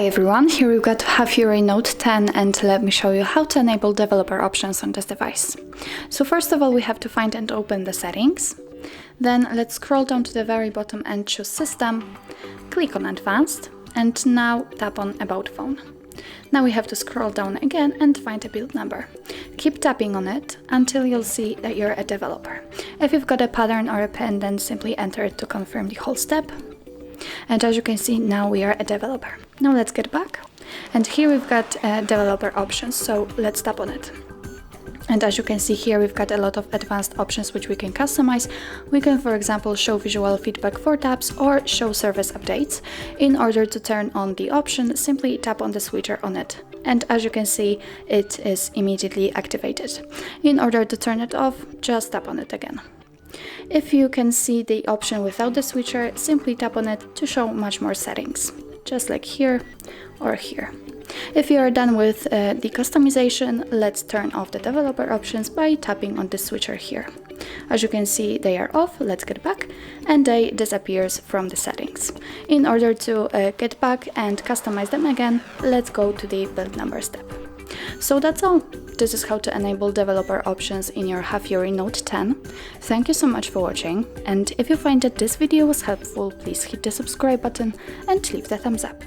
Hi everyone, here we've got HAFURY Note 10 and let me show you how to enable developer options on this device. So first of all we have to find and open the settings. Then let's scroll down to the very bottom and choose System, click on Advanced and now tap on About Phone. Now we have to scroll down again and find a build number. Keep tapping on it until you'll see that you're a developer. If you've got a pattern or a pen, then simply enter it to confirm the whole step. And as you can see, now we are a developer. Now let's get back. And here we've got developer options, so let's tap on it. And as you can see here, we've got a lot of advanced options which we can customize. We can, for example, show visual feedback for tabs or show service updates. In order to turn on the option, simply tap on the switcher on it. And as you can see, it is immediately activated. In order to turn it off, just tap on it again. If you can see the option without the switcher, simply tap on it to show much more settings, just like here or here. If you are done with the customization, let's turn off the developer options by tapping on the switcher here. As you can see, they are off. Let's get back and they disappears from the settings. In order to get back and customize them again, let's go to the build number step. So that's all. This is how to enable developer options in your HAFURY Note 10. Thank you so much for watching, and if you find that this video was helpful, please hit the subscribe button and leave the thumbs up.